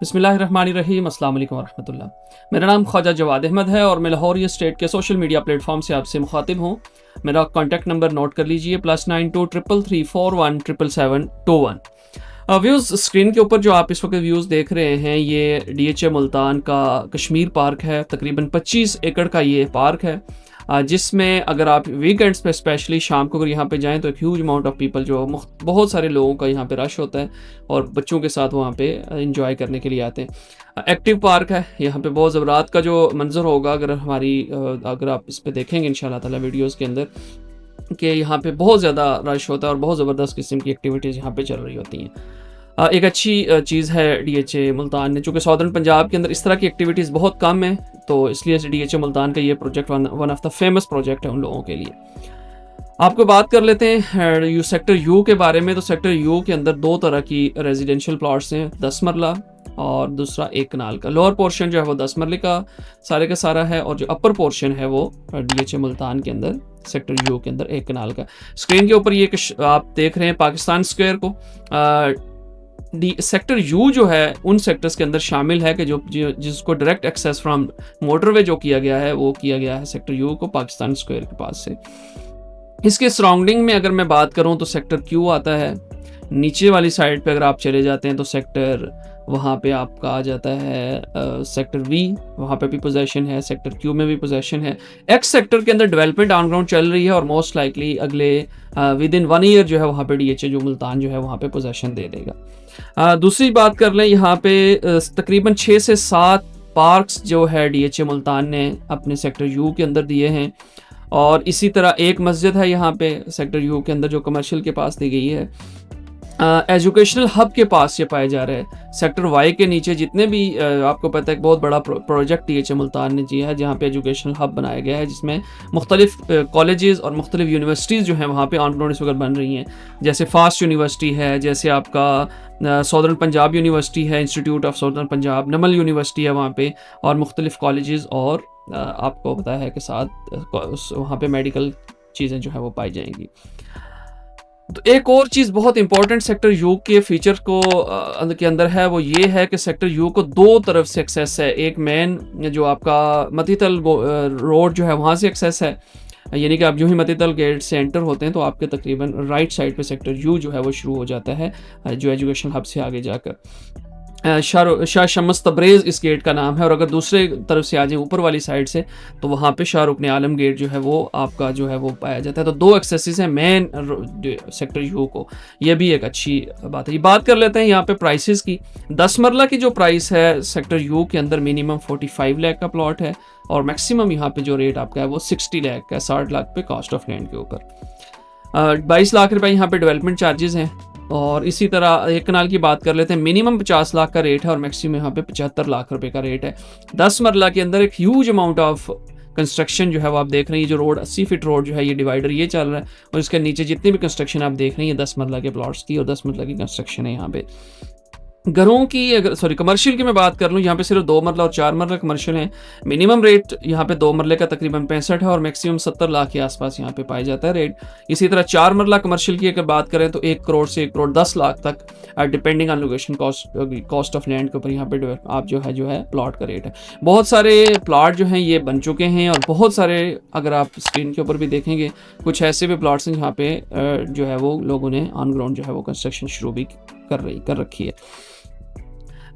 बिस्मिल्लाहिर्रहमानिर्रहीम, अस्सलाम वालेकुम वरहमतुल्लाह। मेरा नाम ख्वाजा जवाद अहमद है और मैं लाहौर स्टेट के सोशल मीडिया प्लेटफॉर्म से आपसे मुखातिब हूँ। मेरा कॉन्टैक्ट नंबर नोट कर लीजिए, +9233417771। व्यूज़ स्क्रीन के ऊपर जो आप इस वक्त व्यूज़ देख रहे हैं, ये DHA मुल्तान का कश्मीर पार्क है। तकरीबन 25 एकड़ का ये पार्क है, जिसमें अगर आप वीकेंड्स पे स्पेशली शाम को अगर यहाँ पे जाएँ तो एक ह्यूज अमाउंट ऑफ पीपल जो बहुत सारे लोगों का यहाँ पे रश होता है और बच्चों के साथ वहाँ पे इंजॉय करने के लिए आते हैं। एक्टिव पार्क है, यहाँ पे बहुत ज़बरात का जो मंज़र होगा अगर आप इस पे देखेंगे इंशाल्लाह ताला वीडियोज़ के अंदर, कि यहाँ पे बहुत ज़्यादा रश होता है और बहुत ज़बरदस्त किस्म की एक्टिविटीज़ यहाँ पे चल रही होती हैं। एक अच्छी चीज़ है DHA मुल्तान ने, चूँकि सॉदर्न पंजाब के अंदर इस तरह की एक्टिविटीज़ बहुत कम है, तो इसलिए DHA मुल्तान का ये project one of the famous project है उन लोगों के लिए। आपको बात कर लेते हैं सेक्टर यू के बारे में। तो सेक्टर यू के अंदर दो तरह की रेजिडेंशियल प्लॉट्स हैं, 10 मरला और दूसरा 1 कनाल का। लोअर पोर्शन जो है वो 10 मरले का सारा है और जो अपर पोर्शन है वो DHA मुल्तान के अंदर सेक्टर यू के अंदर 1 कनाल का। स्क्रीन के ऊपर ये आप देख रहे हैं पाकिस्तान स्क्वायर को। सेक्टर यू जो है उन सेक्टर्स के अंदर शामिल है कि जिसको डायरेक्ट एक्सेस फ्रॉम मोटरवे जो किया गया है वो किया गया है सेक्टर यू को पाकिस्तान स्क्वायर के पास से। इसके सराउंडिंग में अगर मैं बात करूं तो सेक्टर क्यू आता है। नीचे वाली साइड पे अगर आप चले जाते हैं तो सेक्टर वहाँ पे आपका आ जाता है सेक्टर वी, वहाँ पे भी पोजेशन है, सेक्टर क्यू में भी पोजेशन है। एक्स सेक्टर के अंदर डेवलपमेंट ऑन ग्राउंड चल रही है और मोस्ट लाइकली अगले विद इन 1 ईयर जो है वहाँ पे DHA जो मुल्तान जो है वहाँ पे पोजेशन दे देगा। दूसरी बात कर लें, यहाँ पे तकरीबन 6 से 7 पार्क्स जो है DHA मुल्तान ने अपने सेक्टर यू के अंदर दिए हैं और इसी तरह एक मस्जिद है यहाँ पे सेक्टर यू के अंदर जो कमर्शियल के पास दी गई है। एजुकेशनल हब के पास ये पाए जा रहे हैं। सेक्टर वाई के नीचे जितने भी आपको पता है एक बहुत बड़ा प्रोजेक्ट DHA मुल्तान ने किया है जहाँ पे एजुकेशनल हब बनाया गया है, जिसमें मुख्तलिफ कॉलेजेस और मुख्तलिफ यूनिवर्सिटीज़ जो हैं वहाँ पे ऑन ग्राउंड इस वक्त बन रही हैं। जैसे फास्ट यूनिवर्सिटी है, जैसे आपका सॉदर्न पंजाब यूनिवर्सिटी है, institute of southern Punjab, Namal university है वहाँ पे, और मुख्तलिफ कॉलेजेस और आपको पता है कि साथ वहाँ पे मेडिकल चीज़ें जो है वो पाई जाएंगी। तो एक और चीज़ बहुत इंपॉर्टेंट सेक्टर यू के फीचर के अंदर है, वो ये है कि सेक्टर यू को 2 तरफ से एक्सेस है। एक मेन जो आपका मतीतल रोड जो है वहाँ से एक्सेस है, यानी कि आप जो ही मतीतल गेट से एंटर होते हैं तो आपके तकरीबन राइट साइड पे सेक्टर यू जो है वो शुरू हो जाता है, जो एजुकेशन हब से आगे जाकर शाह शम्स तब्रेज़ इस गेट का नाम है। और अगर दूसरे तरफ से आ जाए ऊपर वाली साइड से तो वहाँ पे शाह रुकन आलम गेट जो है वो आपका जो है वो पाया जाता है। तो 2 एक्सेसेस हैं मेन सेक्टर यू को, ये भी एक अच्छी बात है। ये बात कर लेते हैं यहाँ पे प्राइसेस की। 10 मरला की जो प्राइस है सेक्टर यू के अंदर मिनिमम 45 लाख का प्लॉट है और मैक्सिमम यहाँ पे जो रेट आपका है वो 60 लाख का है, 60 लाख पे कॉस्ट ऑफ लैंड के ऊपर। 22 लाख रुपए यहाँ पे डेवलपमेंट चार्जेस हैं। और इसी तरह 1 कनाल की बात कर लेते हैं, मिनिमम 50 लाख का रेट है और मैक्सिमम यहाँ पे 75 लाख रुपए का रेट है। 10 मरला के अंदर एक ह्यूज अमाउंट ऑफ कंस्ट्रक्शन जो है वो आप देख रहे हैं। ये जो रोड 80 फीट रोड जो है ये डिवाइडर ये चल रहा है और इसके नीचे जितनी भी कंस्ट्रक्शन आप देख रहे हैं ये 10 मरला के प्लॉट्स की और 10 मरला की कंस्ट्रक्शन है। यहाँ पे घरों की अगर कमर्शियल की मैं बात कर लूँ, यहाँ पे सिर्फ 2 मरला और 4 मरला कमर्शियल है। मिनिमम रेट यहाँ पे 2 मरले का तकरीबन 65 है और मैक्सिमम 70 लाख के आसपास यहाँ पे पाया जाता है रेट। इसी तरह 4 मरला कमर्शियल की अगर बात करें तो 1 करोड़ से 1 करोड़ 10 लाख तक, depending on location cost of land के ऊपर यहाँ पे आप जो है प्लॉट का रेट है। बहुत सारे प्लॉट जो हैं ये बन चुके हैं और बहुत सारे अगर आप स्क्रीन के ऊपर भी देखेंगे कुछ ऐसे भी प्लॉट्स हैं जहाँ पे जो है वो लोगों ने ऑन ग्राउंड जो है वो कंस्ट्रक्शन शुरू भी कर रखी है।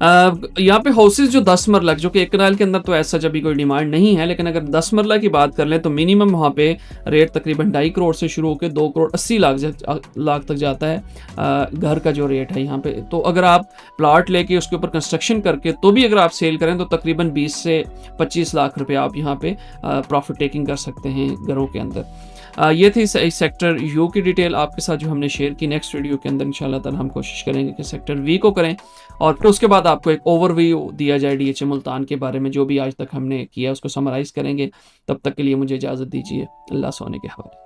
यहाँ पे हाउसेज जो 10 मरला जो कि 1 कनाल के अंदर तो ऐसा जब भी कोई डिमांड नहीं है, लेकिन अगर 10 मरला की बात कर लें तो मिनिमम वहाँ पे रेट तकरीबन 2.5 करोड़ से शुरू होकर 2 करोड़ 80 लाख तक जाता है घर का जो रेट है यहाँ पे। तो अगर आप प्लाट लेके उसके ऊपर कंस्ट्रक्शन करके तो भी अगर आप सेल करें तो तकरीबन 20 से 25 लाख रुपए आप यहाँ पे प्रॉफिट टेकिंग कर सकते हैं घरों के अंदर। ये थी सेक्टर यू की डिटेल आपके साथ जो हमने शेयर की। नेक्स्ट वीडियो के अंदर इंशाल्लाह ताला हम कोशिश करेंगे कि सेक्टर वी को करें और फिर उसके बाद आपको एक ओवरव्यू दिया जाए DHA मुल्तान के बारे में, जो भी आज तक हमने किया उसको समराइज़ करेंगे। तब तक के लिए मुझे इजाज़त दीजिए। अल्लाह सोने के हवाले।